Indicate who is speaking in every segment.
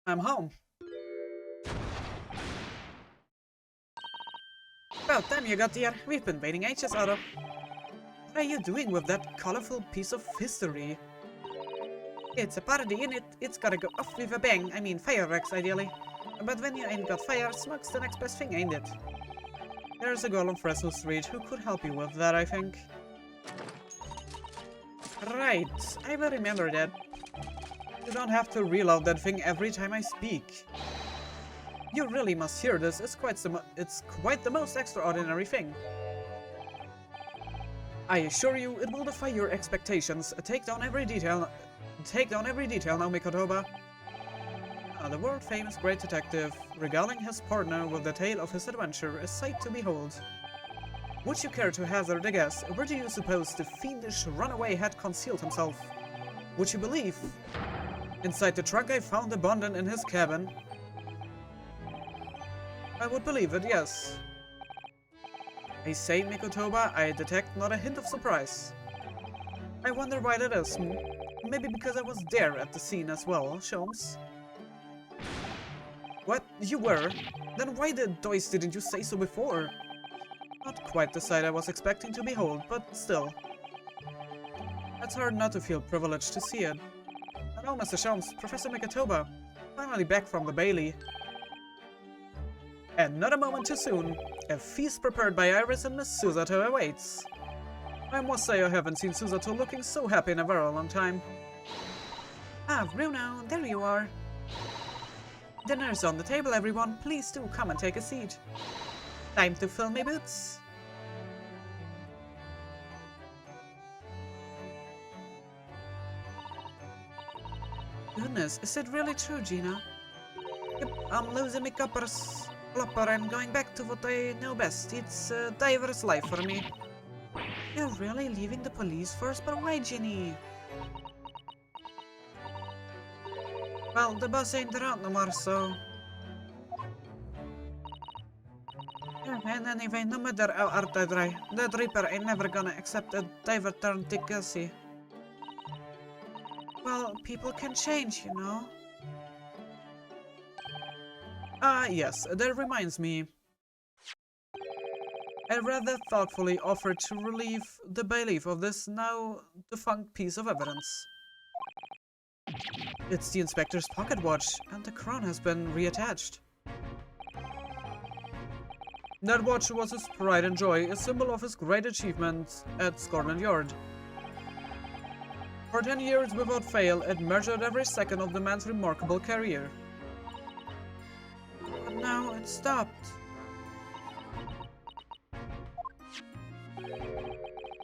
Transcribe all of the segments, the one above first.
Speaker 1: I'm home. About time you got here. We've been waiting ages, Otto. What are you doing with that colorful piece of history? It's a party in it. It's gotta go off with a bang. I mean, fireworks, ideally. But when you ain't got fire, smoke's the next best thing, ain't it? There's a girl on Fresno Street who could help you with that, I think. Right, I will remember that. You don't have to reload that thing every time I speak. You really must hear this. It's quite the most extraordinary thing. I assure you, it will defy your expectations. Take down every detail now, Mikotoba. The world-famous great detective, regaling his partner with the tale of his adventure, a sight to behold. Would you care to hazard a guess? Where do you suppose the fiendish runaway had concealed himself? Would you believe? Inside the truck I found abandoned in his cabin. I would believe it, yes. I say, Mikotoba, I detect not a hint of surprise. I wonder why that is. Maybe because I was there at the scene as well, Sholmes. What? You were? Then why the deuce didn't you say so before? Not quite the sight I was expecting to behold, but still. It's hard not to feel privileged to see it. Hello, Mr. Sholmes, Professor Mikotoba. Finally back from the Bailey. And not a moment too soon. A feast prepared by Iris and Miss Susato awaits. I must say I haven't seen Susato looking so happy in a very long time. Ah, Bruno, there you are. Dinner's on the table, everyone. Please do come and take a seat. Time to fill me boots. Goodness, is it really true, Gina? Yep, I'm losing my copper's flopper and going back to what I know best. It's a diver's life for me. You're really leaving the police force? But why, Ginny? Well, the boss ain't around no more, so... Yeah, and anyway, no matter how hard I try, that Reaper ain't never gonna accept a diver turned guilty. Well, people can change, you know. Ah, yes, that reminds me. I rather thoughtfully offered to relieve the bailiff of this now defunct piece of evidence. It's the inspector's pocket watch, and the crown has been reattached. That watch was his pride and joy, a symbol of his great achievement at Scotland Yard. For 10 years without fail, it measured every second of the man's remarkable career. But now it stopped.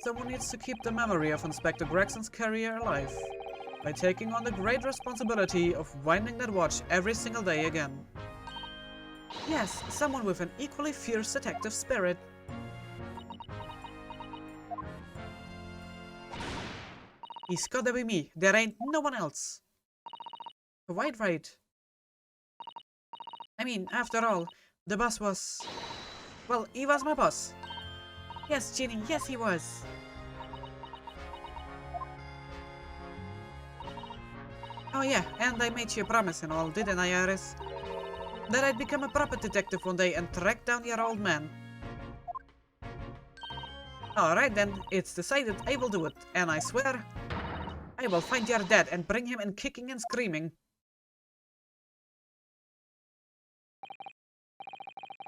Speaker 1: Someone needs to keep the memory of Inspector Gregson's career alive, by taking on the great responsibility of winding that watch every single day again. Yes, someone with an equally fierce detective spirit. He's gotta be me. There ain't no one else. Quite right. I mean, after all, the boss was... Well, he was my boss. Yes, Ginny, yes he was. Oh yeah, and I made you a promise and all, didn't I, Iris? That I'd become a proper detective one day and track down your old man. Alright then, it's decided, I will do it, and I swear, I will find your dad and bring him in kicking and screaming.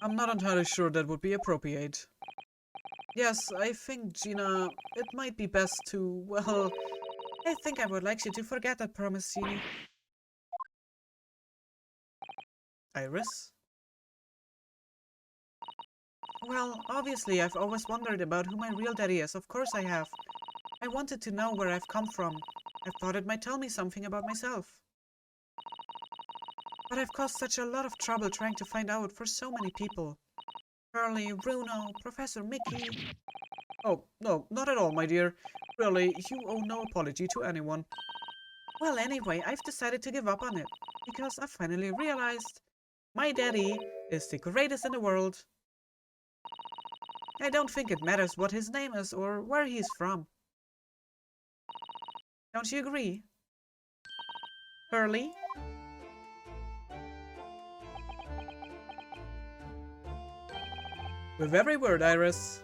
Speaker 1: I'm not entirely sure that would be appropriate. Yes, I think, Gina, it might be best to, well... I think I would like you to forget that promise, Genie. Iris? Well, obviously I've always wondered about who my real daddy is, of course I have. I wanted to know where I've come from. I thought it might tell me something about myself. But I've caused such a lot of trouble trying to find out for so many people. Charlie, Bruno, Professor Mickey... Oh, no, not at all, my dear. Really, you owe no apology to anyone. Well, anyway, I've decided to give up on it, because I finally realized my daddy is the greatest in the world. I don't think it matters what his name is or where he's from. Don't you agree? Hurley? With every word, Iris.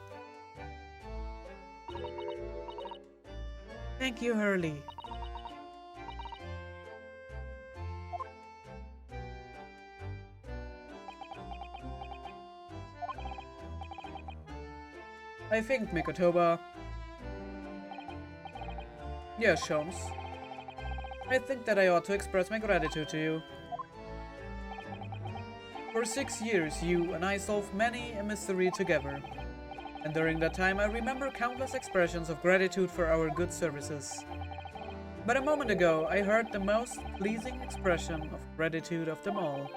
Speaker 1: Thank you, Hurley. I think, Mikotoba. Yes, Sholmes. I think that I ought to express my gratitude to you. For 6 years, you and I solved many a mystery together. And during that time, I remember countless expressions of gratitude for our good services. But a moment ago, I heard the most pleasing expression of gratitude of them all.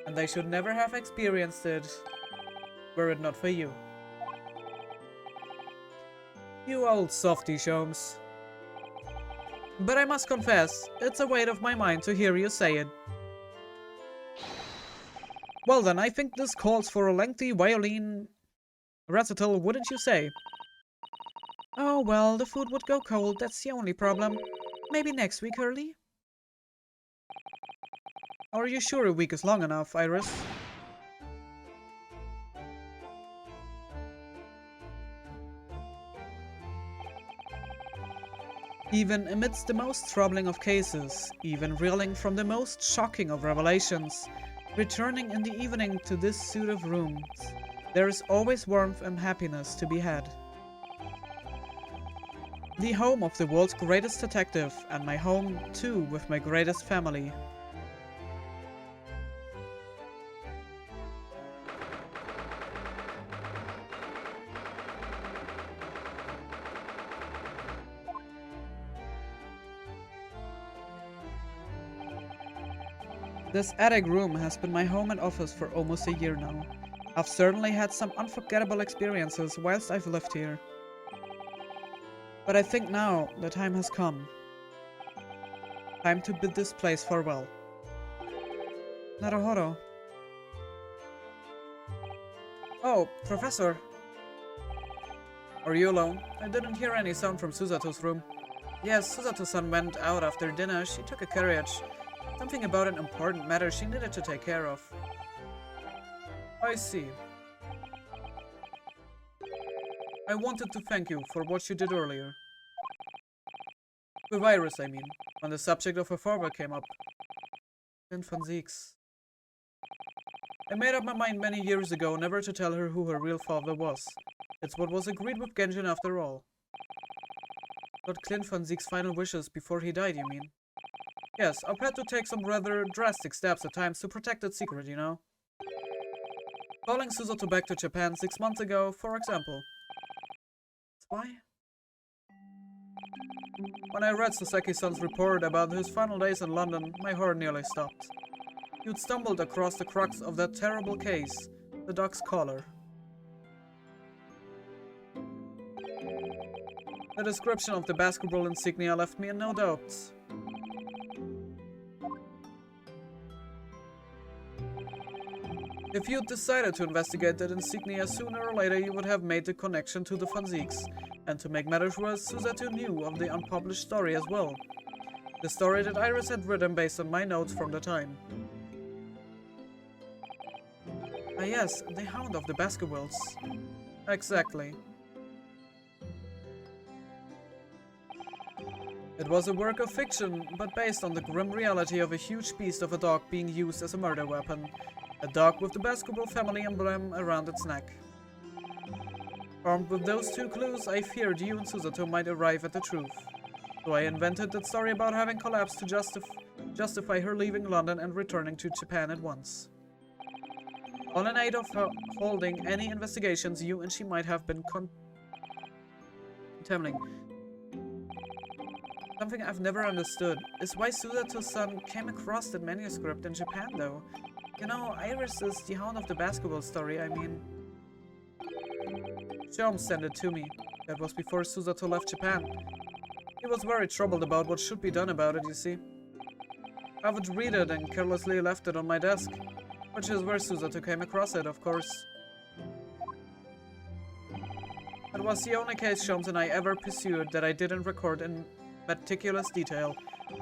Speaker 1: And I should never have experienced it, were it not for you. You old softy, Sholmes. But I must confess, it's a weight off my mind to hear you say it. Well then, I think this calls for a lengthy violin recital, wouldn't you say? Oh well, the food would go cold, that's the only problem. Maybe next week, Hurley? Are you sure a week is long enough, Iris? Even amidst the most troubling of cases, even reeling from the most shocking of revelations, returning in the evening to this suite of rooms, there is always warmth and happiness to be had. The home of the world's greatest detective, and my home, too, with my greatest family. This attic room has been my home and office for almost a year now. I've certainly had some unforgettable experiences whilst I've lived here. But I think now the time has come. Time to bid this place farewell. Naruhodo. Oh, Professor. Are you alone? I didn't hear any sound from Susato's room. Yes, Susato-san went out after dinner. She took a carriage. Something about an important matter she needed to take care of. I see. I wanted to thank you for what you did earlier. With Iris, I mean, when the subject of her father came up. Clint von Zieks. I made up my mind many years ago never to tell her who her real father was. It's what was agreed with Genjin after all. But Clint von Zieks' final wishes before he died, you mean? Yes, I've had to take some rather drastic steps at times to protect that secret, you know? Calling Susato back to Japan 6 months ago, for example. Why? When I read Sasaki-san's report about his final days in London, my heart nearly stopped. You'd stumbled across the crux of that terrible case, the dog's collar. The description of the basketball insignia left me in no doubt. If you'd decided to investigate that insignia sooner or later, you would have made the connection to the von Zieks. And to make matters worse, Susato knew of the unpublished story as well. The story that Iris had written based on my notes from the time. Ah yes, the Hound of the Baskervilles. Exactly. It was a work of fiction, but based on the grim reality of a huge beast of a dog being used as a murder weapon. A dog with the Baskerville family emblem around its neck. Armed with those two clues, I feared you and Susato might arrive at the truth. So I invented that story about having collapsed to justify her leaving London and returning to Japan at once. All in aid of holding any investigations you and she might have been contemplating. Something I've never understood is why Susato-san came across that manuscript in Japan, though. You know, Iris is the Hound of the Basketball story, I mean. Sholmes sent it to me. That was before Susato left Japan. He was very troubled about what should be done about it, you see. I would read it and carelessly left it on my desk. Which is where Susato came across it, of course. It was the only case Sholmes and I ever pursued that I didn't record in meticulous detail.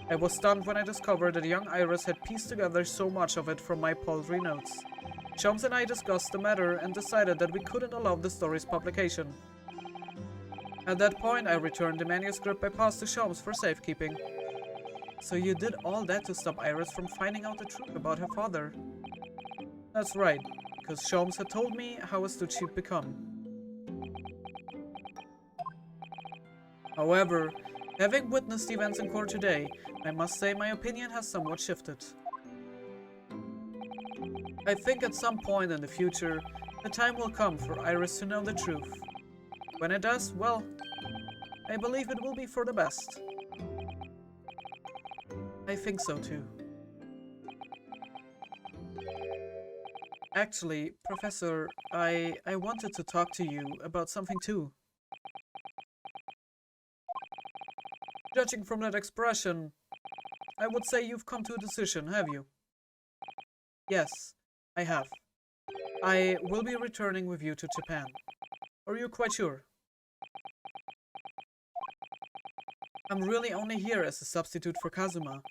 Speaker 1: I was stunned when I discovered that young Iris had pieced together so much of it from my paltry notes. Shams and I discussed the matter and decided that we couldn't allow the story's publication. At that point, I returned the manuscript I passed to Shams for safekeeping. So you did all that to stop Iris from finding out the truth about her father? That's right, because Shams had told me how astute she'd become. However, having witnessed the events in court today, I must say my opinion has somewhat shifted. I think at some point in the future, the time will come for Iris to know the truth. When it does, well, I believe it will be for the best. I think so too. Actually, Professor, I wanted to talk to you about something too. Judging from that expression, I would say you've come to a decision, have you? Yes, I have. I will be returning with you to Japan. Are you quite sure? I'm really only here as a substitute for Kazuma,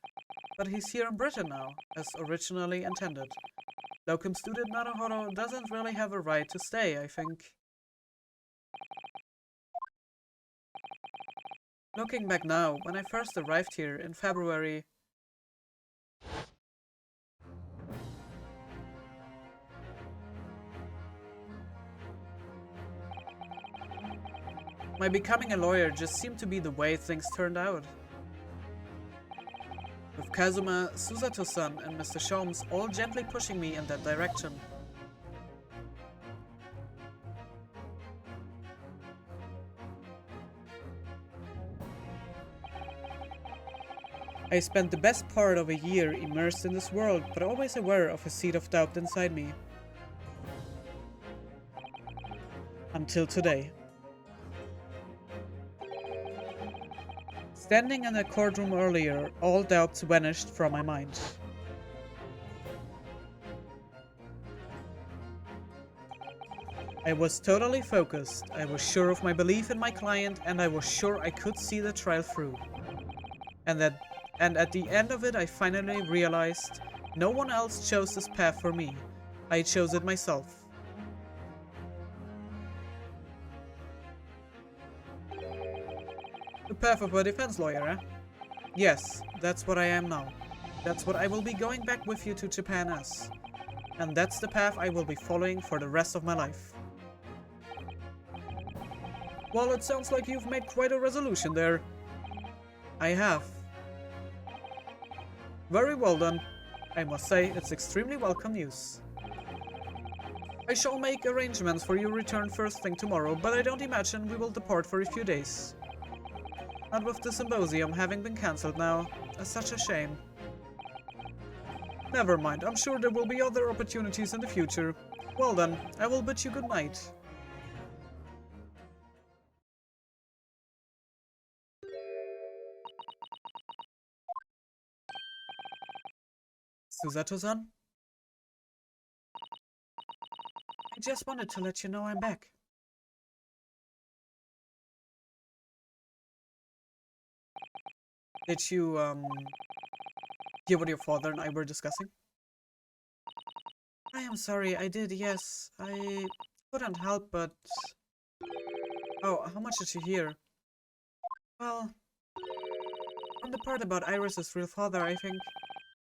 Speaker 1: but he's here in Britain now, as originally intended. Locum student Naruhodo doesn't really have a right to stay, I think. Looking back now, when I first arrived here in February, my becoming a lawyer just seemed to be the way things turned out. With Kazuma, Susato-san and Mr. Shams all gently pushing me in that direction. I spent the best part of a year immersed in this world, but always aware of a seed of doubt inside me. Until today. Standing in the courtroom earlier, all doubts vanished from my mind. I was totally focused, I was sure of my belief in my client, and I was sure I could see the trial through. And at the end of it, I finally realized no one else chose this path for me. I chose it myself. The path of a defense lawyer, eh? Yes, that's what I am now. That's what I will be going back with you to Japan as. And that's the path I will be following for the rest of my life. Well, it sounds like you've made quite a resolution there. I have. Very well done. I must say, it's extremely welcome news. I shall make arrangements for your return first thing tomorrow, but I don't imagine we will depart for a few days. Not with the symposium having been cancelled now. That's such a shame. Never mind, I'm sure there will be other opportunities in the future. Well then, I will bid you good night. Susato-san? I just wanted to let you know I'm back. Did you, hear what your father and I were discussing? I am sorry, I did, yes. I couldn't help but... Oh, how much did you hear? Well, from the part about Iris's real father, I think.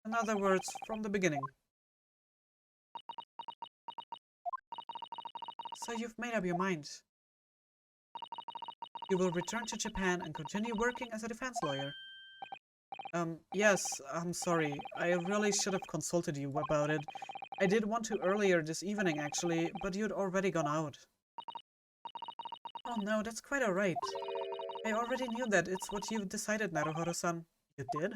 Speaker 1: In other words, from the beginning. So you've made up your mind. You will return to Japan and continue working as a defense lawyer. Yes, I'm sorry. I really should have consulted you about it. I did want to earlier this evening, actually, but you'd already gone out. Oh no, that's quite alright. I already knew that it's what you decided, Naruhodo-san. You did?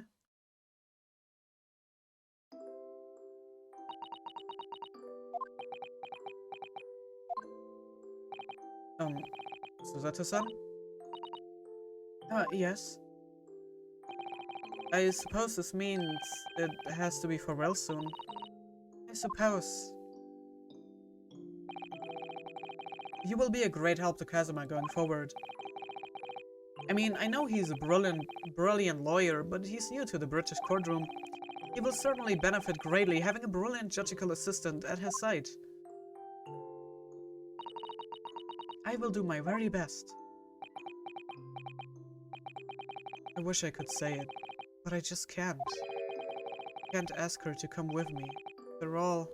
Speaker 1: Susato-san? Yes. I suppose this means it has to be farewell soon. I suppose. You will be a great help to Kazuma going forward. I mean, I know he's a brilliant lawyer, but he's new to the British courtroom. He will certainly benefit greatly having a brilliant judicial assistant at his side. I will do my very best. I wish I could say it, but I just can't. I can't ask her to come with me. After all,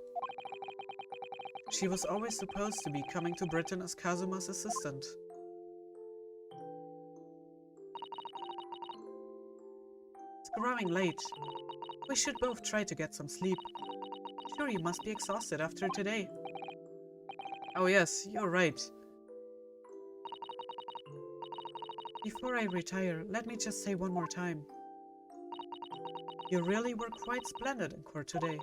Speaker 1: she was always supposed to be coming to Britain as Kazuma's assistant. It's growing late. We should both try to get some sleep. Sure, you must be exhausted after today. Oh yes, you're right. Before I retire, let me just say one more time. You really were quite splendid in court today.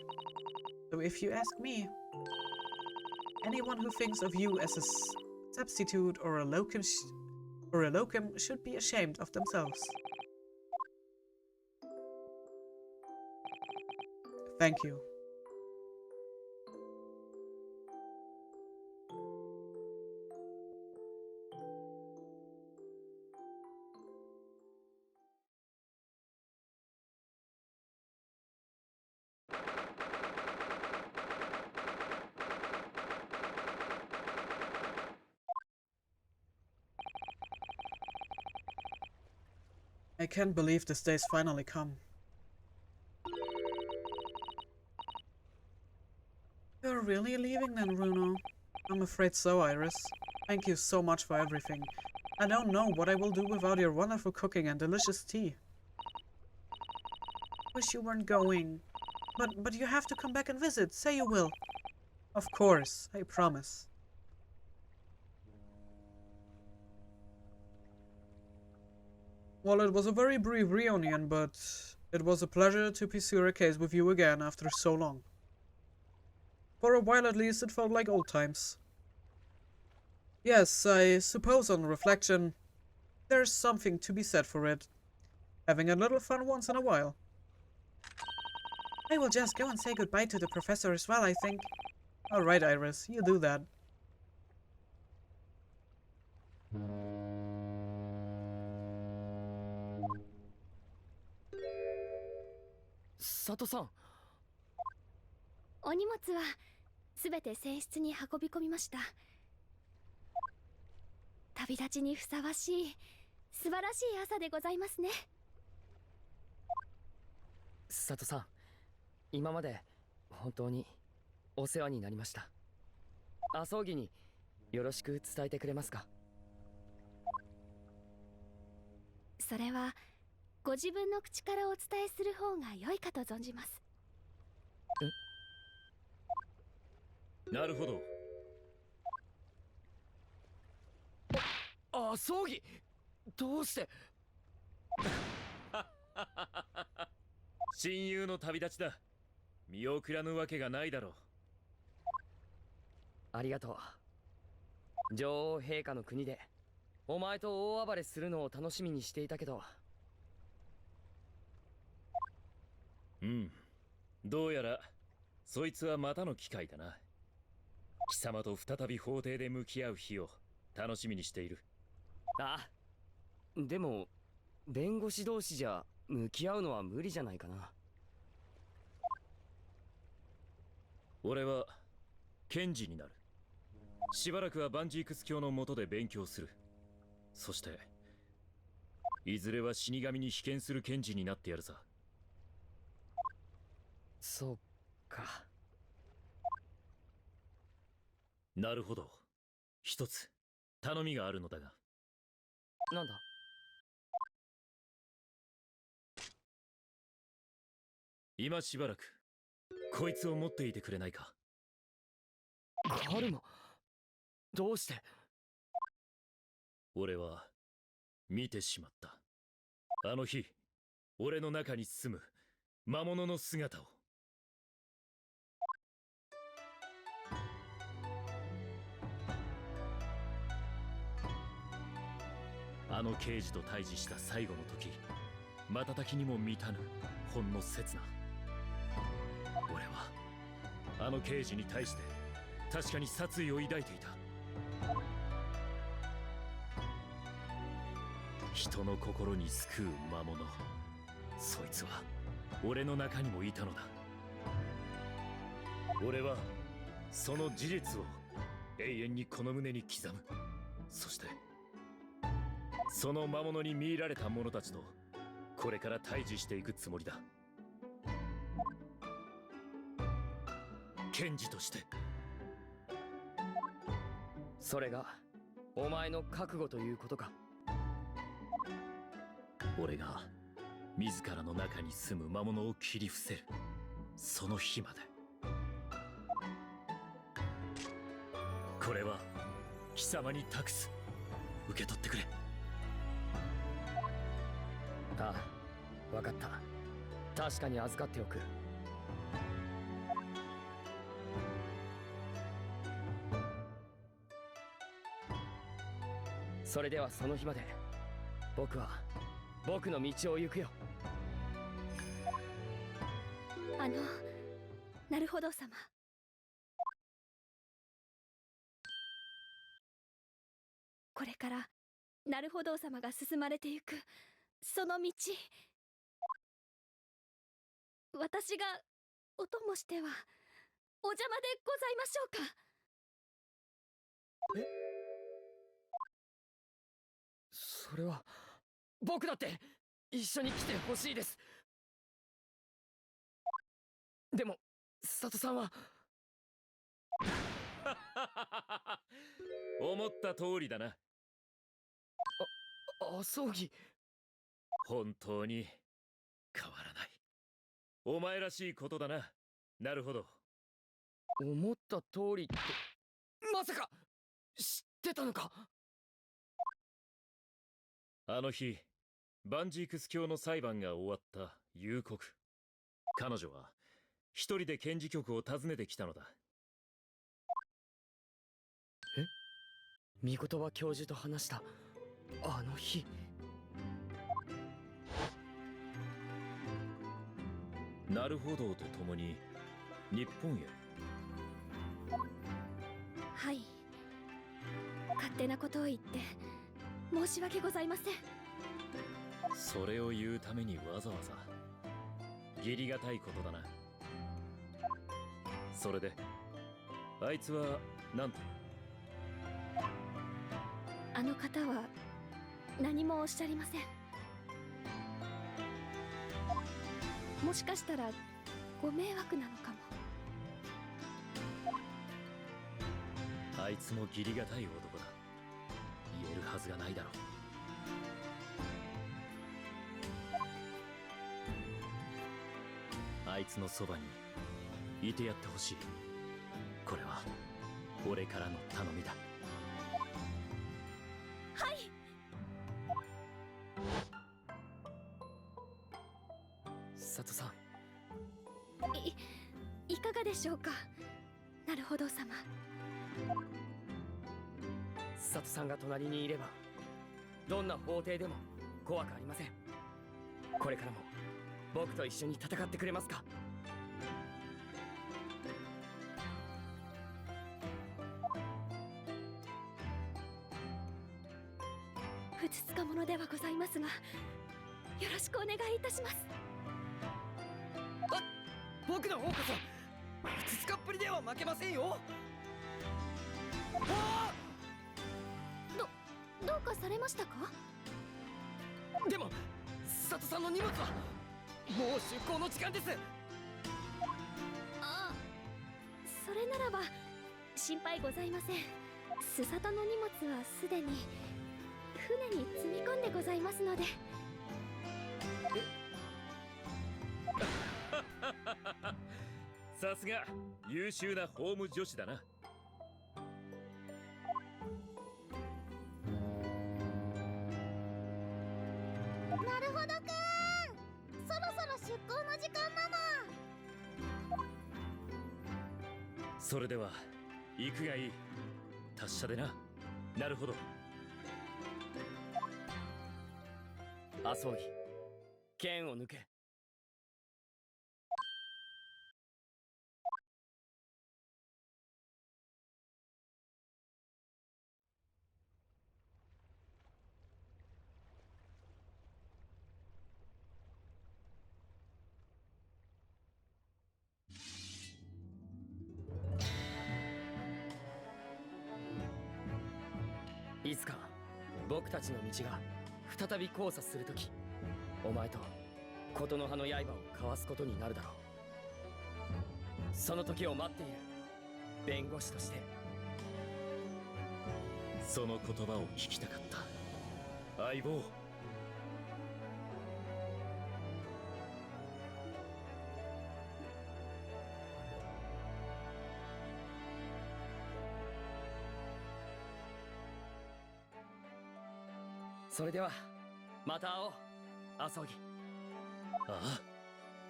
Speaker 1: So if you ask me, anyone who thinks of you as a substitute or a locum should be ashamed of themselves. Thank you. I can't believe this day's finally come. You're really leaving then, Runo? I'm afraid so, Iris. Thank you so much for everything. I don't know what I will do without your wonderful cooking and delicious tea. Wish you weren't going. But you have to come back and visit. Say you will. Of course, I promise. Well, it was a very brief reunion, but it was a pleasure to pursue a case with you again after so long. For a while at least, it felt like old times. Yes, I suppose on reflection, there's something to be said for it. Having a little fun once in a while. I will just go and say goodbye to the professor as well, I think. Alright, Iris, you do that.
Speaker 2: Sato-san.
Speaker 3: お荷物はすべて船室に運び込みました。旅立ちにふさわしい素晴らしい朝でございますね。
Speaker 2: 佐藤さん、今まで本当にお世話になりました。麻生木によろしく伝えてくれますか？
Speaker 3: それはご自分の口からお伝えする方が良いかと存じます。
Speaker 4: なるほど。
Speaker 2: 麻生木、どうして？
Speaker 4: 親友の旅立ちだ。見送らぬわけがないだろう。
Speaker 2: ありがとう。女王陛下の国でお前と大暴れするのを楽しみにしていたけど。
Speaker 4: うん。どうやらそいつはまたの機会だな。貴様と再び法廷で向き合う日を楽しみにしている。
Speaker 2: あ、でも弁護士同士じゃ向き合うのは無理じゃないかな。
Speaker 4: 俺は検事になる。しばらくはバンジークス教の下で勉強する。そしていずれは死神に被験する検事になってやるさ。
Speaker 2: そうか。
Speaker 4: なるほど。一つ頼みがあるのだが。
Speaker 2: なんだ？
Speaker 4: 今しばらくこいつを持っていてくれないか？
Speaker 2: カルマ、どうして？
Speaker 4: 俺は見てしまった。あの日、俺の中に住む魔物の姿を。あの刑事と対峙した最後の時、瞬きにも満たぬほんの刹那。俺はあの刑事に対して確かに殺意を抱いていた。人の心に救う魔物、そいつは俺の中にもいたのだ。俺はその事実を永遠にこの胸に刻む。そしてその魔物に見入られた者たちとこれから対峙していくつもりだ。検事として。
Speaker 2: それがお前の覚悟ということか。
Speaker 4: 俺が自らの中に住む魔物を切り伏せるその日まで。これは貴様に託す。受け取ってくれ。
Speaker 2: ああ、分かった。確かに預かっておく。それではその日まで僕は僕の道を行くよ。
Speaker 3: なるほど様。これからなるほど様が進まれてゆくその道、私がお供してはお邪魔でございましょうか。
Speaker 2: それは僕だって一緒に来てほしいです。でも佐藤さんは
Speaker 4: 思った通りだな。
Speaker 2: 葬儀。
Speaker 4: 本当に変わらない。お前らしいことだな。なるほど。
Speaker 2: 思った通りってまさか知ってたのか。
Speaker 4: あの日バンジークス教の裁判が終わった夕刻、彼女は一人で検事局を訪ねてきたのだ。
Speaker 2: 御言葉教授と話したあの日。
Speaker 4: なるほどと共に日本へ。
Speaker 3: はい、勝手なことを言って申し訳ございません。
Speaker 4: それを言うためにわざわざ。義理がたいことだな。それであいつは何と。
Speaker 3: あの方は何もおっしゃりません。もしかしたらご迷惑なのかも。
Speaker 4: あいつも義理がたい男だ。言えるはずがないだろう。あいつのそばにいてやってほしい。これは俺からの頼みだ。
Speaker 3: はい。
Speaker 2: 佐藤さん、
Speaker 3: いかがでしょうか。なるほど様。
Speaker 2: 佐藤さんが隣にいればどんな法廷でも怖くありません。これからも僕と一緒に戦ってくれますか。
Speaker 3: ふつつか者ではございますが、よろしくお願いいたします。
Speaker 2: 僕の方こそふつつかっぷりでは負けませんよ。
Speaker 3: どうかされましたか。
Speaker 2: でも佐藤さんの荷物はもう出航の時間です。
Speaker 3: あ、それならば心配ございません。スサトの荷物はすでに船に積み込んでございますので。
Speaker 4: さすが優秀な法務女子だな。
Speaker 3: なるほどくん、そろそろ出航の時間なの。
Speaker 4: それでは行くがいい。達者でな。なるほど。
Speaker 2: 麻生木、剣を抜け。いつか僕たちの道が再び交差するとき、お前と琴の葉の刃を交わすことになるだろう。その時を待っている弁護士として。
Speaker 4: その言葉を聞きたかった、相棒。
Speaker 2: それではまた会おう、アソギ。
Speaker 4: ああ、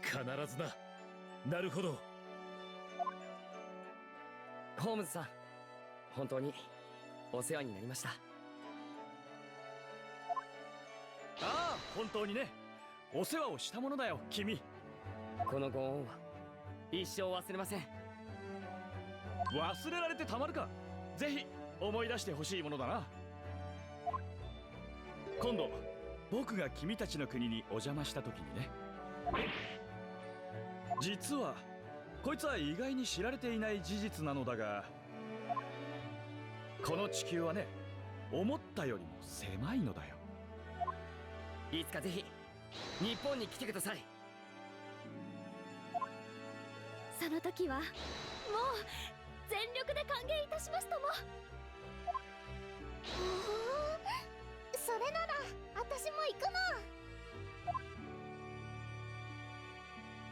Speaker 4: 必ずな。なるほど。
Speaker 2: ホームズさん、本当にお世話になりました。
Speaker 5: ああ、本当にね。お世話をしたものだよ、君。
Speaker 2: このご恩は一生忘れません。
Speaker 5: 忘れられてたまるか。ぜひ思い出してほしいものだな。今度僕が君たちの国にお邪魔した時にね。実はこいつは意外に知られていない事実なのだが、この地球はね、思ったよりも狭いのだよ。
Speaker 2: いつかぜひ日本に来てください。
Speaker 3: その時はもう全力で歓迎いたしますとも。それなら私も行くの。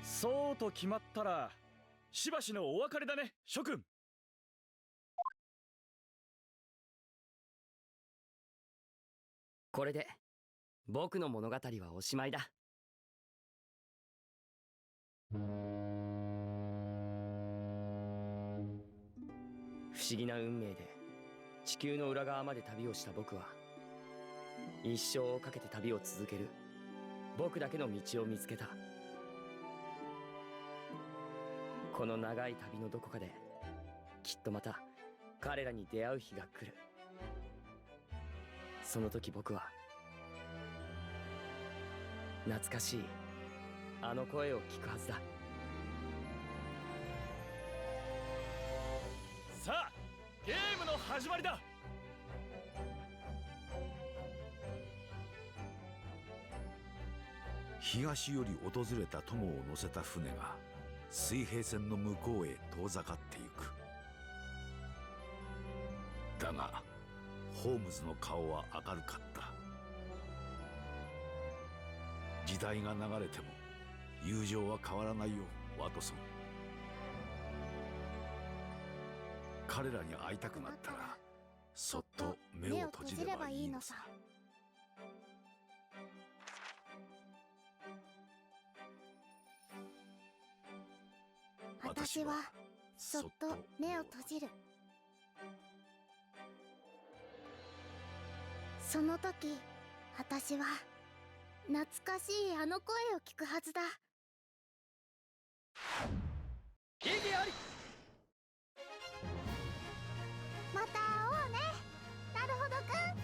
Speaker 5: そうと決まったらしばしのお別れだね、諸君。
Speaker 2: これで僕の物語はおしまいだ。不思議な運命で地球の裏側まで旅をした僕は、一生をかけて旅を続ける僕だけの道を見つけた。この長い旅のどこかできっとまた彼らに出会う日が来る。その時僕は懐かしいあの声を聞くはずだ。
Speaker 5: さあ、ゲームの始まりだ。
Speaker 6: 東より訪れた友を乗せた船が水平線の向こうへ遠ざかってゆく。だがホームズの顔は明るかった。時代が流れても友情は変わらないよ、ワトソン。彼らに会いたくなったらそっと目を閉じればいいのさ。
Speaker 3: 私はそっと目を閉じる。その時私は懐かしいあの声を聞くはずだ。
Speaker 5: 意義あり。
Speaker 3: また会おうね、なるほどくん。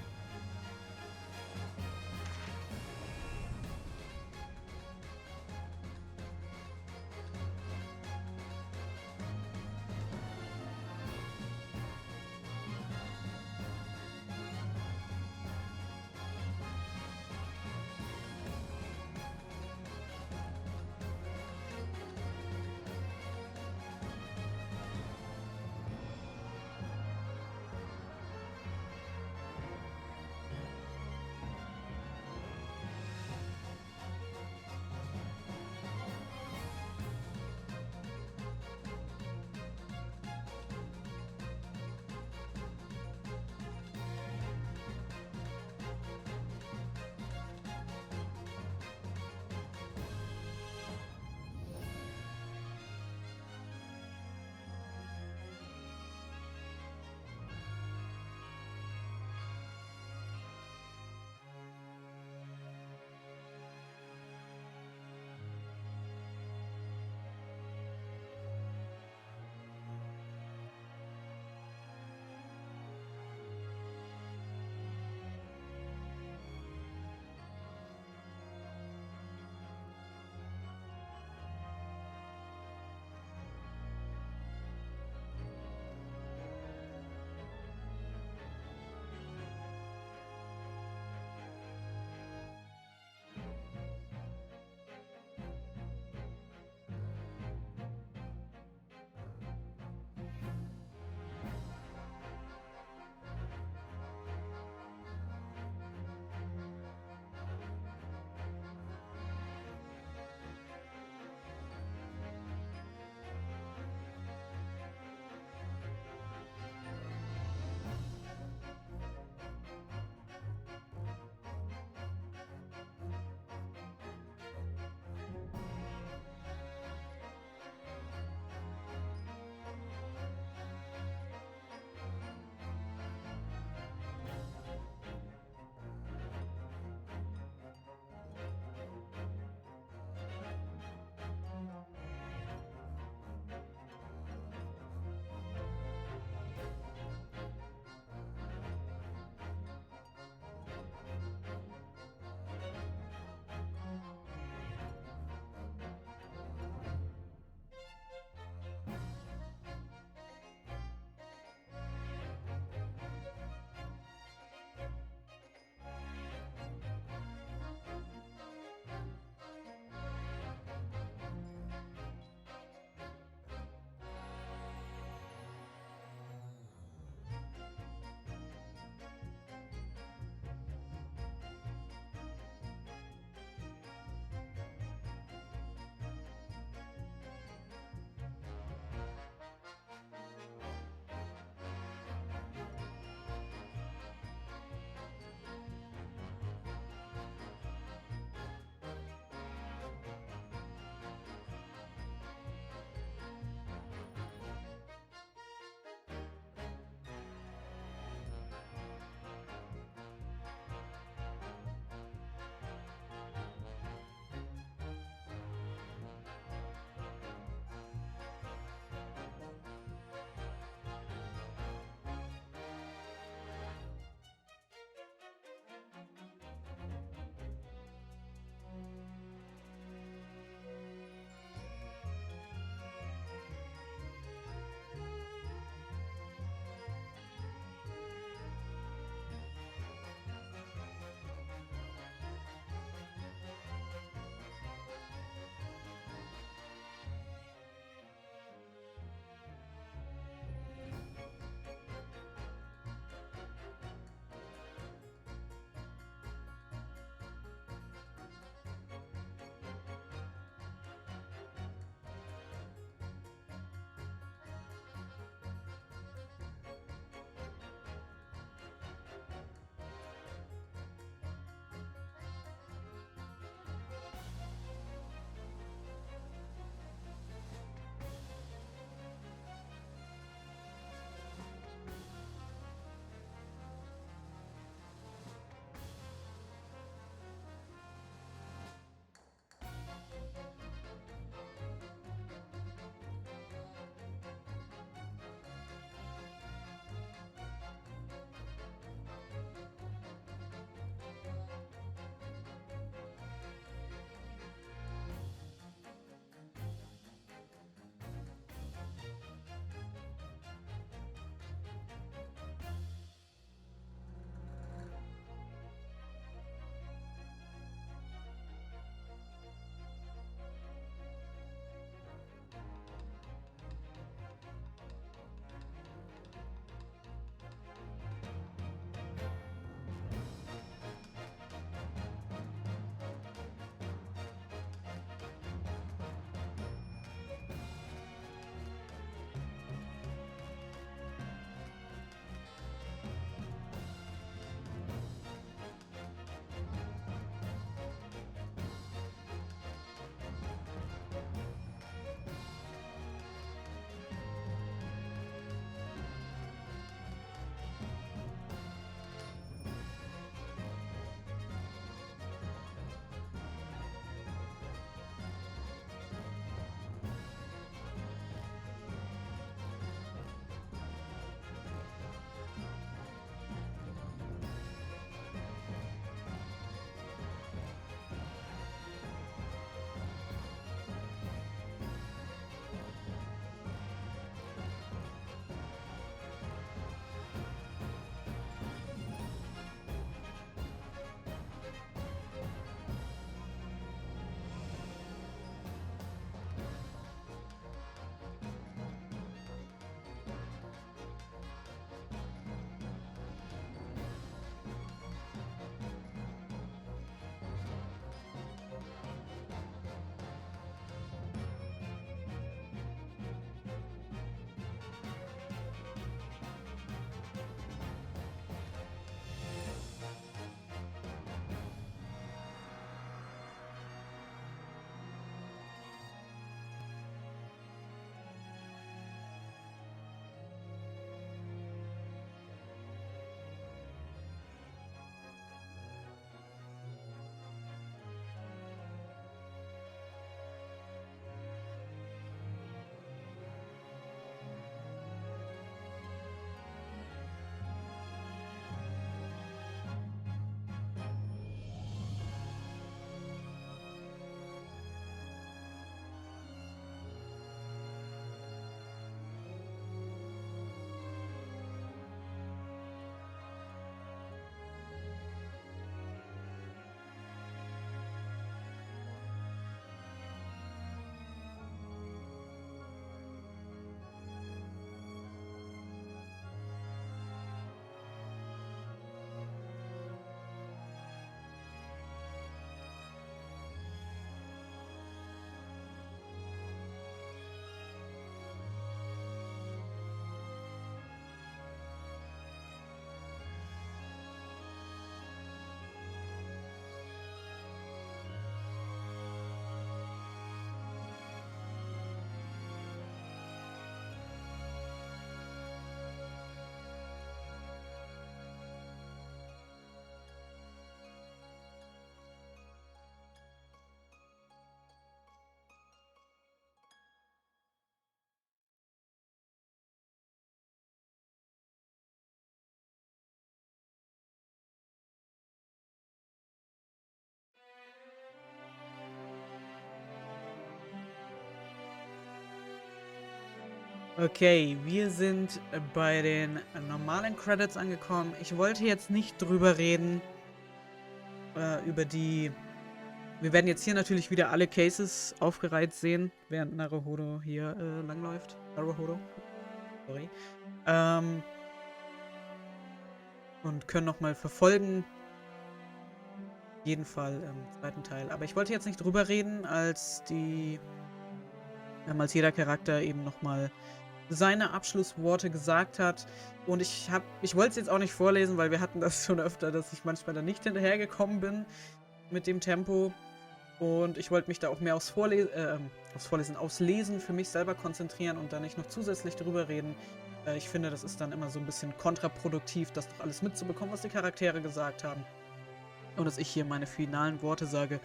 Speaker 1: Okay, wir sind bei den normalen Credits angekommen. Ich wollte jetzt nicht drüber reden, über die... Wir werden jetzt hier natürlich wieder alle Cases aufgereiht sehen, während Naruhodo hier langläuft. Naruhodo. Sorry. Und können nochmal verfolgen. Jeden Fall im zweiten Teil. Aber ich wollte jetzt nicht drüber reden, als jeder Charakter eben nochmal seine Abschlussworte gesagt hat. Und ich wollte es jetzt auch nicht vorlesen, weil wir hatten das schon öfter, dass ich manchmal da nicht hinterhergekommen bin mit dem Tempo. Und ich wollte mich da auch mehr aufs Lesen für mich selber konzentrieren und da nicht noch zusätzlich drüber reden. Ich finde, das ist dann immer so ein bisschen kontraproduktiv, das doch alles mitzubekommen, was die Charaktere gesagt haben. Und dass ich hier meine finalen Worte sage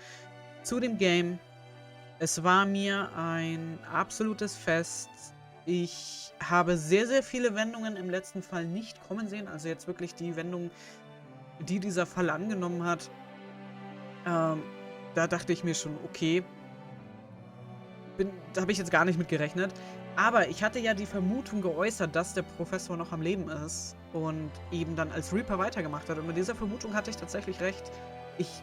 Speaker 1: zu dem Game. Es war mir ein absolutes Fest. Ich habe sehr, sehr viele Wendungen im letzten Fall nicht kommen sehen. Also jetzt wirklich die Wendung, die dieser Fall angenommen hat. Da dachte ich mir schon, okay, da habe ich jetzt gar nicht mit gerechnet. Aber ich hatte ja die Vermutung geäußert, dass der Professor noch am Leben ist und eben dann als Reaper weitergemacht hat. Und mit dieser Vermutung hatte ich tatsächlich recht. Ich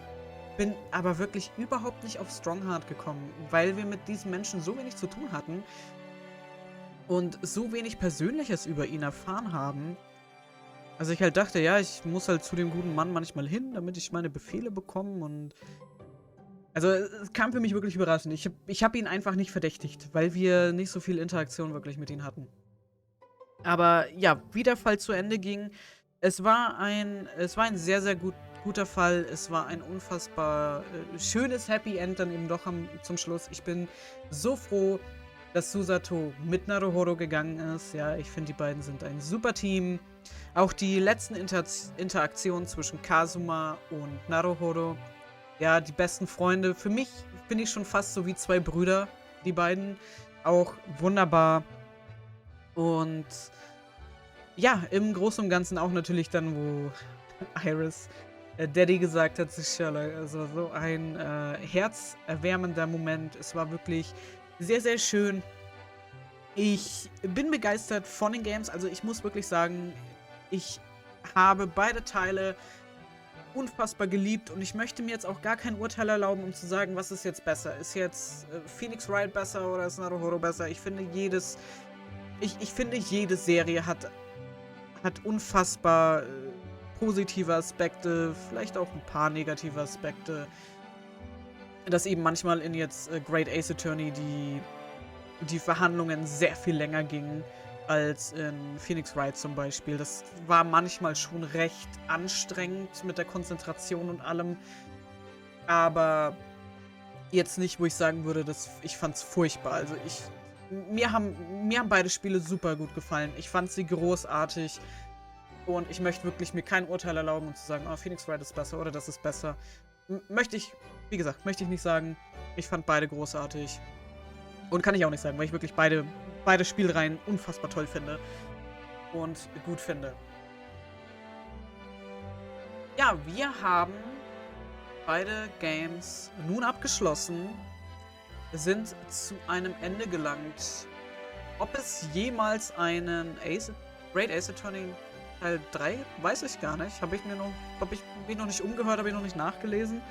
Speaker 1: bin aber wirklich überhaupt nicht auf Strongheart gekommen, weil wir mit diesen Menschen so wenig zu tun hatten und so wenig Persönliches über ihn erfahren haben. Also ich halt dachte, ja, ich muss halt zu dem guten Mann manchmal hin, damit ich meine Befehle bekomme und... Also es kam für mich wirklich überraschend. Ich hab ihn einfach nicht verdächtigt, weil wir nicht so viel Interaktion wirklich mit ihm hatten. Aber ja, wie der Fall zu Ende ging, es war ein sehr, sehr guter Fall. Es war ein unfassbar schönes Happy End dann eben doch zum Schluss. Ich bin so froh, dass Susato mit Naruhodo gegangen ist. Ja, ich finde, die beiden sind ein super Team. Auch die letzten Interaktionen zwischen Kazuma und Naruhodo. Ja, die besten Freunde. Für mich bin ich schon fast so wie zwei Brüder, die beiden. Auch wunderbar. Und ja, im Großen und Ganzen auch natürlich dann, wo Iris Daddy gesagt hat zu Sherlock. Also so ein herzerwärmender Moment. Es war wirklich sehr, sehr schön. Ich bin begeistert von den Games. Also ich muss wirklich sagen, ich habe beide Teile unfassbar geliebt und ich möchte mir jetzt auch gar kein Urteil erlauben, um zu sagen, was ist jetzt besser. Ist jetzt Phoenix Wright besser oder ist Naruhodo besser? Ich finde jede Serie hat unfassbar positive Aspekte, vielleicht auch ein paar negative Aspekte. Dass eben manchmal in jetzt Great Ace-Attorney die Verhandlungen sehr viel länger gingen als in Phoenix Wright zum Beispiel. Das war manchmal schon recht anstrengend mit der Konzentration und allem. Aber jetzt nicht, wo ich sagen würde, dass ich fand's furchtbar. Also mir haben beide Spiele super gut gefallen. Ich fand sie großartig. Und ich möchte wirklich mir kein Urteil erlauben, um zu sagen, oh, Phoenix Wright ist besser oder das ist besser. Wie gesagt, möchte ich nicht sagen. Ich fand beide großartig. Und kann ich auch nicht sagen, weil ich wirklich beide Spielreihen unfassbar toll finde und gut finde. Ja, wir haben beide Games nun abgeschlossen, sind zu einem Ende gelangt. Ob es jemals einen Great Ace-Attorney Teil 3, weiß ich gar nicht. Habe ich mich noch nicht umgehört, habe ich noch nicht nachgelesen.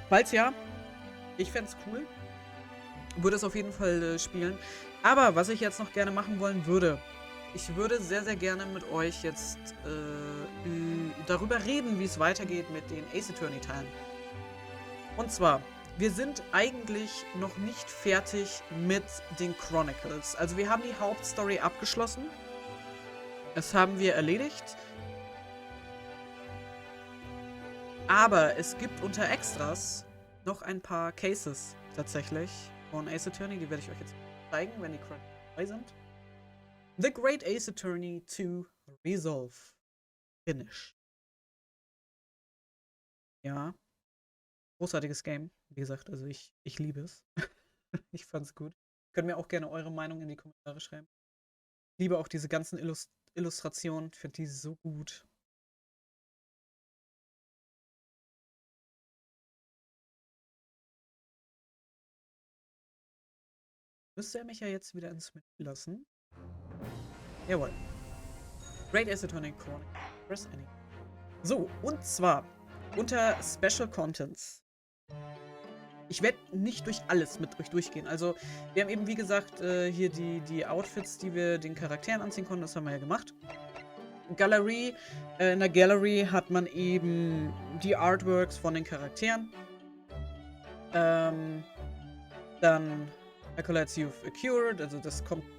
Speaker 1: Falls ja, ich fände es cool. Würde es auf jeden Fall spielen. Aber was ich jetzt noch gerne machen wollen würde, ich würde sehr, sehr gerne mit euch jetzt darüber reden, wie es weitergeht mit den Ace-Attorney-Teilen. Und zwar, wir sind eigentlich noch nicht fertig mit den Chronicles. Also wir haben die Hauptstory abgeschlossen. Das haben wir erledigt. Aber es gibt unter Extras noch ein paar Cases tatsächlich von Ace-Attorney. Die werde ich euch jetzt zeigen, wenn die Chronicles dabei sind. The Great Ace-Attorney 2 Resolve. Finish. Ja. Großartiges Game. Wie gesagt, also ich liebe es. Ich fand's gut. Könnt mir auch gerne eure Meinung in die Kommentare schreiben. Ich liebe auch diese ganzen Illustrationen. Ich finde die so gut. müsste er mich ja jetzt wieder ins Menü lassen. Jawohl. Great Ace-Attorney Chronicles. Press any. So, und zwar unter Special Contents. Ich werde nicht durch alles mit euch durchgehen. Also, wir haben eben, wie gesagt, hier die Outfits, die wir den Charakteren anziehen konnten. Das haben wir ja gemacht. Galerie. In der Gallery hat man eben die Artworks von den Charakteren. Dann Accolades you've accrued. Also,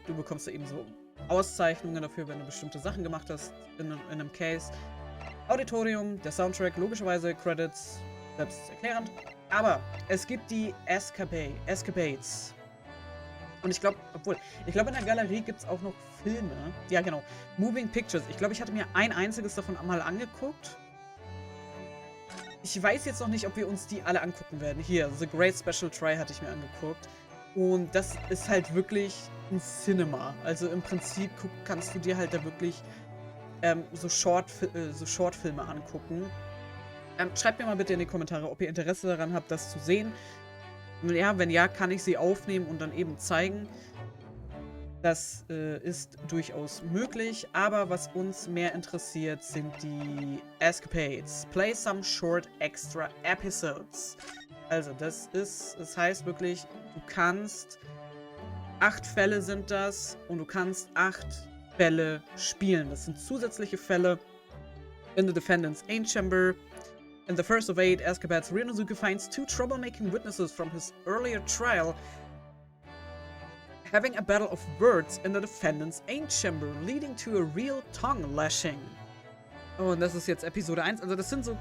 Speaker 1: du bekommst da eben so Auszeichnungen dafür, wenn du bestimmte Sachen gemacht hast in einem Case. Auditorium, der Soundtrack, logischerweise Credits, selbst erklärend. Aber es gibt die Escapades. Und ich glaube, in der Galerie gibt es auch noch Filme. Ja, genau. Moving Pictures. Ich glaube, ich hatte mir ein einziges davon mal angeguckt. Ich weiß jetzt noch nicht, ob wir uns die alle angucken werden. Hier, The Great Special Try hatte ich mir angeguckt. Und das ist halt wirklich ein Cinema. Also im Prinzip kannst du dir halt da wirklich so Shortfilme angucken. Schreibt mir mal bitte in die Kommentare, ob ihr Interesse daran habt, das zu sehen. Ja, wenn ja, kann ich sie aufnehmen und dann eben zeigen. Das ist durchaus möglich. Aber was uns mehr interessiert, sind die Escapades. Play some short extra episodes. Also, das heißt wirklich, du kannst 8 Fälle sind das und du kannst 8 Fälle spielen. Das sind zusätzliche Fälle in the defendant's chamber. In the first of 8 escapades, Ryunosuke finds 2 troublemaking witnesses from his earlier trial having a battle of words in the defendant's chamber, leading to a real tongue lashing. Und das ist jetzt Episode 1. Also das sind so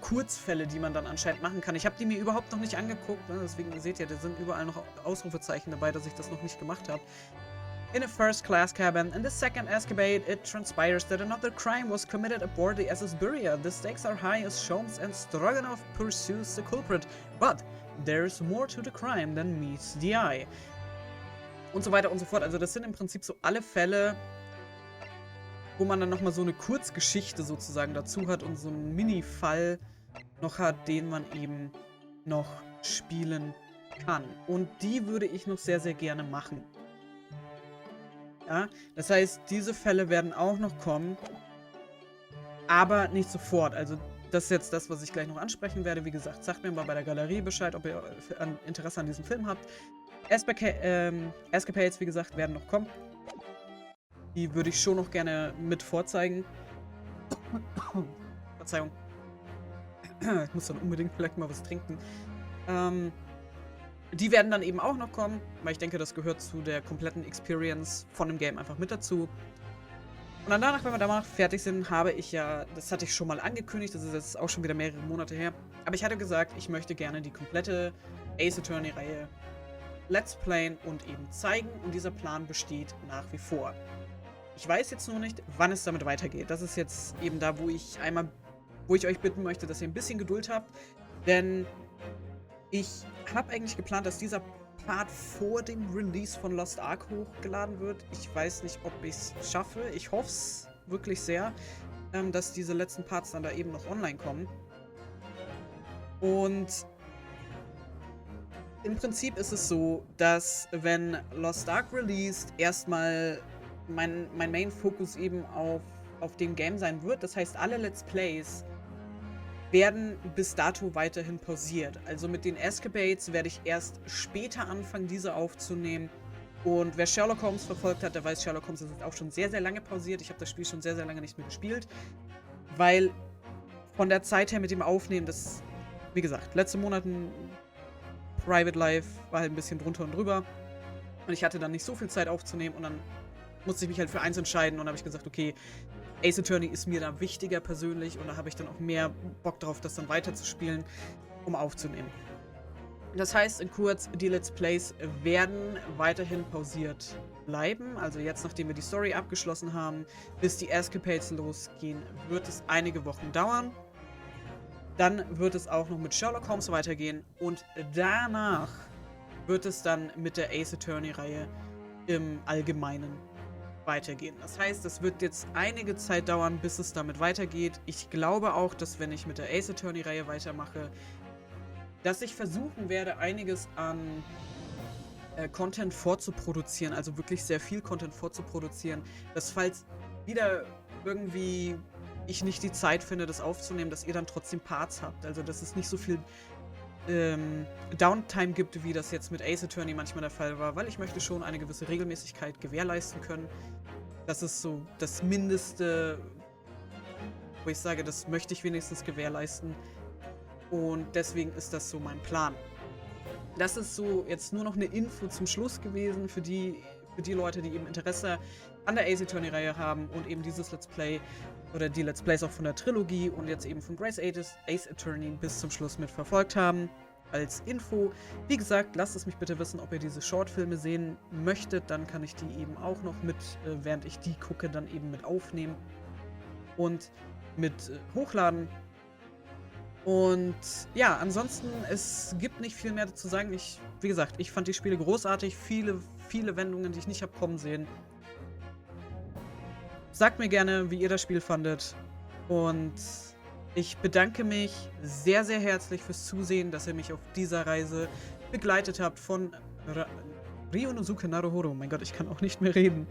Speaker 1: Kurzfälle, die man dann anscheinend machen kann. Ich habe die mir überhaupt noch nicht angeguckt. Ne? Deswegen seht ihr, da sind überall noch Ausrufezeichen dabei, dass ich das noch nicht gemacht habe. In a first-class cabin, in the second escapade, it transpires that another crime was committed aboard the SS Buria. The stakes are high as Sholmes and Stroganov pursues the culprit, but there's more to the crime than meets the eye. Und so weiter und so fort. Also das sind im Prinzip so alle Fälle, wo man dann nochmal so eine Kurzgeschichte sozusagen dazu hat und so einen Mini-Fall noch hat, den man eben noch spielen kann. Und die würde ich noch sehr, sehr gerne machen. Ja, das heißt, diese Fälle werden auch noch kommen, aber nicht sofort. Also das ist jetzt das, was ich gleich noch ansprechen werde. Wie gesagt, sagt mir mal bei der Galerie Bescheid, ob ihr Interesse an diesem Film habt. Escapades, wie gesagt, werden noch kommen. Die würde ich schon noch gerne mit vorzeigen. Verzeihung. Ich muss dann unbedingt vielleicht mal was trinken. Die werden dann eben auch noch kommen, weil ich denke, das gehört zu der kompletten Experience von dem Game einfach mit dazu. Und dann danach, wenn wir danach fertig sind, habe ich ja, das hatte ich schon mal angekündigt, das ist jetzt auch schon wieder mehrere Monate her, aber ich hatte gesagt, ich möchte gerne die komplette Ace-Attorney-Reihe Let's Playen und eben zeigen und dieser Plan besteht nach wie vor. Ich weiß jetzt nur nicht, wann es damit weitergeht. Das ist jetzt eben da, wo ich euch bitten möchte, dass ihr ein bisschen Geduld habt, denn ich habe eigentlich geplant, dass dieser Part vor dem Release von Lost Ark hochgeladen wird. Ich weiß nicht, ob ich es schaffe. Ich hoffe es wirklich sehr, dass diese letzten Parts dann da eben noch online kommen. Und im Prinzip ist es so, dass wenn Lost Ark released, erstmal mein Main-Fokus eben auf dem Game sein wird. Das heißt, alle Let's Plays werden bis dato weiterhin pausiert. Also mit den Escapades werde ich erst später anfangen, diese aufzunehmen. Und wer Sherlock Holmes verfolgt hat, der weiß, Sherlock Holmes ist auch schon sehr, sehr lange pausiert. Ich habe das Spiel schon sehr, sehr lange nicht mehr gespielt. Weil von der Zeit her mit dem Aufnehmen, das, wie gesagt, letzte Monaten Private Life war halt ein bisschen drunter und drüber. Und ich hatte dann nicht so viel Zeit aufzunehmen und dann musste ich mich halt für eins entscheiden und dann habe ich gesagt, okay, Ace Attorney ist mir da wichtiger persönlich und da habe ich dann auch mehr Bock drauf, das dann weiterzuspielen, um aufzunehmen. Das heißt, in kurz, die Let's Plays werden weiterhin pausiert bleiben. Also jetzt, nachdem wir die Story abgeschlossen haben, bis die Escapades losgehen, wird es einige Wochen dauern. Dann wird es auch noch mit Sherlock Holmes weitergehen und danach wird es dann mit der Ace Attorney-Reihe im Allgemeinen weitergehen. Das heißt, es wird jetzt einige Zeit dauern, bis es damit weitergeht. Ich glaube auch, dass wenn ich mit der Ace Attorney-Reihe weitermache, dass ich versuchen werde, einiges an Content vorzuproduzieren, also wirklich sehr viel Content vorzuproduzieren, dass falls wieder irgendwie ich nicht die Zeit finde, das aufzunehmen, dass ihr dann trotzdem Parts habt. Also dass es nicht so viel Downtime gibt, wie das jetzt mit Ace-Attorney manchmal der Fall war, weil ich möchte schon eine gewisse Regelmäßigkeit gewährleisten können. Das ist so das Mindeste, wo ich sage, das möchte ich wenigstens gewährleisten. Und deswegen ist das so mein Plan. Das ist so jetzt nur noch eine Info zum Schluss gewesen für die Leute, die eben Interesse an der Ace-Attorney-Reihe haben und eben dieses Let's Play oder die Let's Plays auch von der Trilogie und jetzt eben von Grace Ace-Attorney bis zum Schluss mitverfolgt haben. Als Info. Wie gesagt, lasst es mich bitte wissen, ob ihr diese Shortfilme sehen möchtet. Dann kann ich die eben auch noch mit, während ich die gucke, dann eben mit aufnehmen und mit hochladen. Und ja, ansonsten, es gibt nicht viel mehr zu sagen. Wie gesagt, ich fand die Spiele großartig. Viele Wendungen, die ich nicht habe kommen sehen. Sagt mir gerne, wie ihr das Spiel fandet. Und ich bedanke mich sehr, sehr herzlich fürs Zusehen, dass ihr mich auf dieser Reise begleitet habt von Ryunosuke Naruhodo. Mein Gott, ich kann auch nicht mehr reden.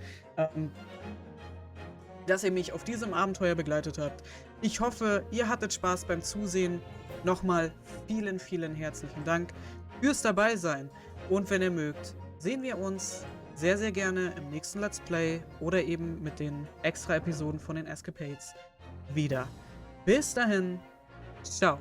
Speaker 1: Dass ihr mich auf diesem Abenteuer begleitet habt. Ich hoffe, ihr hattet Spaß beim Zusehen. Nochmal vielen, vielen herzlichen Dank fürs Dabeisein. Und wenn ihr mögt, sehen wir uns sehr, sehr gerne im nächsten Let's Play oder eben mit den extra Episoden von den Escapades wieder. Bis dahin, ciao.